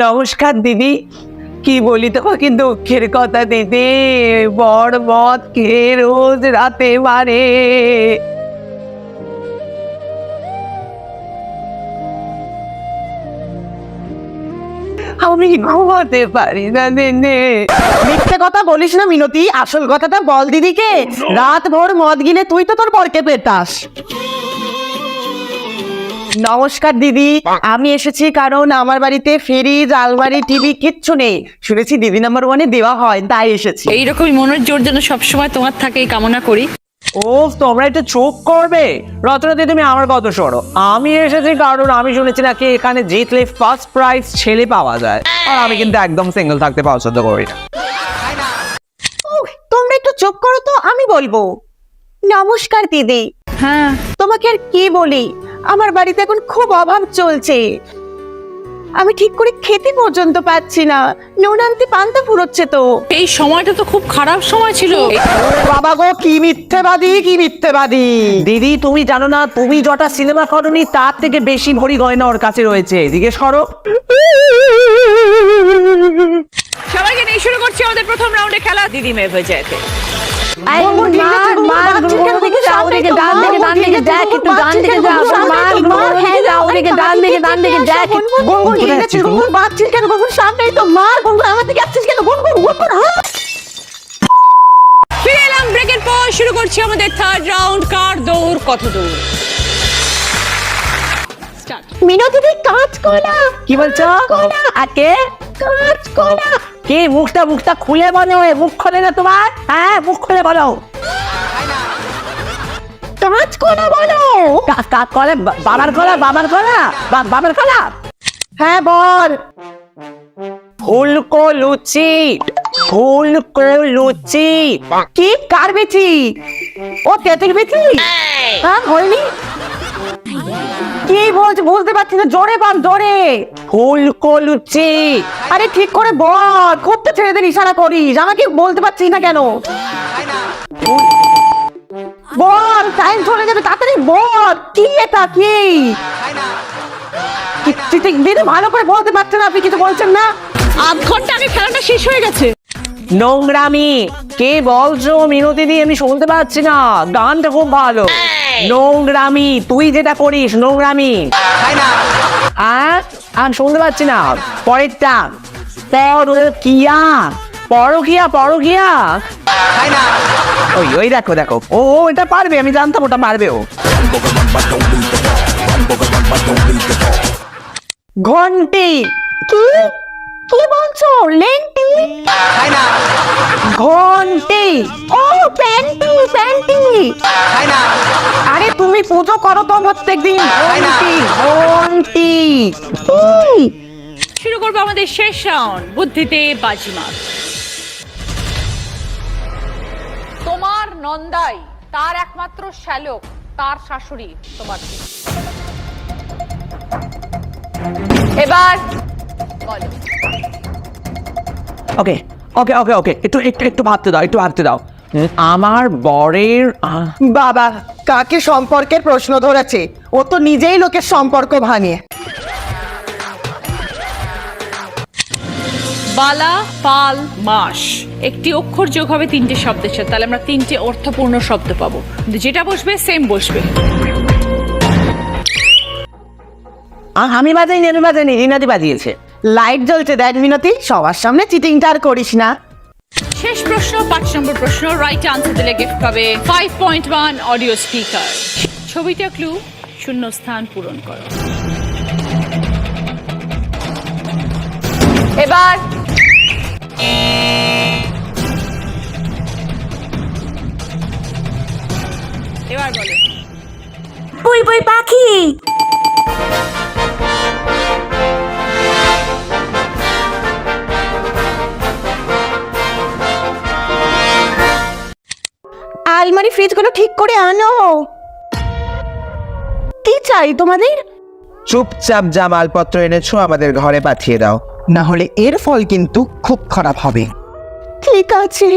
নমস্কার দিদি। কি বলি তোমাকে দুঃখের কথা দিদি, বড় মদ খেয়ে রোজ রাতে মারে। আমি ঘুমাতে পারি না দিনে। মিথ্যে কথা বলিস না মিনতি, আসল কথাটা বল দিদিকে। রাত ভোর মদ গিলে তুই তো তোর বরকে পেটাস। নমস্কার দিদি, আমি এসেছি কারণ আমার বাড়িতে ফ্রিজ, আলমারি, টিভি কিচ্ছু নেই। শুনেছি দিদি নাম্বার 1-এ দেওয়া হয়, তাই এসেছি। এইরকমই মনের জোর যেন সবসময় তোমার থাকে এই কামনা করি। ও তোমরা একটু চুপ করবে। রচনাতে তুমি আমার কত সরো। আমি এসেছি কারণ আমি শুনেছি নাকি এখানে জিতলে ফার্স্ট প্রাইজ ছেলে পাওয়া যায়, আর আমি কিন্তু একদম সিঙ্গেল থাকতে পছন্দ করি না। তোমরা একটু চুপ করো তো, আমি বলবো। নমস্কার দিদি। হ্যাঁ, তোমাকে আর কি বলি, আমার বাড়িতে এখন খুব অভাব চলছে। আমি ঠিক করে খেতে পর্যন্ত পাচ্ছি না, নুন আনতে পান্তা ফুরোচ্ছে তো। এই সময়টা তো খুব খারাপ সময় ছিল। বাবা গো, কি মিথ্যেবাদী, কি মিথ্যেবাদী। দিদি তুমি জানো না, তুমি যটা সিনেমা করনি তার থেকে বেশি ভরি গয়না ওর কাছে রয়েছে, জিজ্ঞেস করো। সবাইকে নিয়ে শুরু করছি আমাদের প্রথম রাউন্ডে খেলা দিদি মেয়ে হয়ে যায়। ফিরে এলাম ব্রেকের পর, শুরু করছি আমাদের থার্ড রাউন্ড। কার দৌড় কত দূর। মিনতি কাজ করা। কি বলছো? আকে কাজ করা। কি মুখটা খুলে বলো, মুখ খোলে না তোমার? হ্যাঁ মুখ খুলে বলো। কাজ করা বলো। কাজ করে বাবার গলা, বাবার গলা। হ্যাঁ বল। ফুলকো লুচি, কি কার বেচি? ও তেঁতুল বেচি? হ্যাঁ হয়নি। কি বলছো বুঝতে পারছি না, জোরে বল, জোরে। ফুলকো লুচি। আরে ঠিক করে বল, খুব তো ছেলেদের ইশারা করিস, আমাকে বলতে পারছিস না কেন? বল, টাইম চলে যাবে, তাড়াতাড়ি বল। কি এটা কি? দিদি ভালো করে বলতে পারছেন, আপনি কিছু বলছেন না। আধ ঘন্টা আগে খেলাটা শেষ হয়ে গেছে। নোংরামি। কে বলছো মিনতি দি? আমি শুনতে পাচ্ছি না। গানটা খুব ভালো। নোংরামি, তুই যেটা করিস নোংরামি। আমি শুনতে পাচ্ছি না। পরেরটা পরকিয়া, পরকিয়া। ওই দেখো ও এটা পারবে, আমি জানতাম ওটা পারবে ও। ঘন্টি। কি কি বলছো? লেন্টি? ঘন্টি। ও প্যান্টি। আরে তুমি পুজো করো তো প্রত্যেকদিন। ঘন্টি। শুরু করবো আমাদের শেষ রাউন্ড, বুদ্ধিতে বাজিমাত। তোমার নন্দাই, তার একমাত্র শ্যালক, তার শাশুড়ি তোমার কি? এবার বলো। ওকে একটু ভাবতে দাও। আমার বরের বাবা কাকে সম্পর্কের প্রশ্ন ধরেছে? ও তো নিজেই লোকের সম্পর্ক ভাঙে। বালা, পাল, মাস, একটি অক্ষর যোগ হবে তিনটে শব্দের সাথে, তাহলে আমরা তিনটে অর্থপূর্ণ শব্দ পাবো। যেটা বসবে সেম বসবে। আমি বাজাইনি, রিনাদি বাজিয়েছে। লাইট জ্বলছে দেখ মিনতি, সবার সামনে চিটিংটা আর করিস না। শেষ প্রশ্ন, 5 নম্বর প্রশ্ন। রাইট আনসার দিলে গিফট পাবে 5.1 অডিও স্পিকার। ছবিটা ক্লু, শূন্য স্থান পূরণ করো। এবার বলো। বই পাখি। আলমারি ফ্রিজগুলো ঠিক করে আনো। কি চাই তোমাদের? চুপচাপ যা মালপত্র এনেছো আমাদের ঘরে পাঠিয়ে দাও, না হলে এর ফল কিন্তু খুব খারাপ হবে। ঠিক আছে।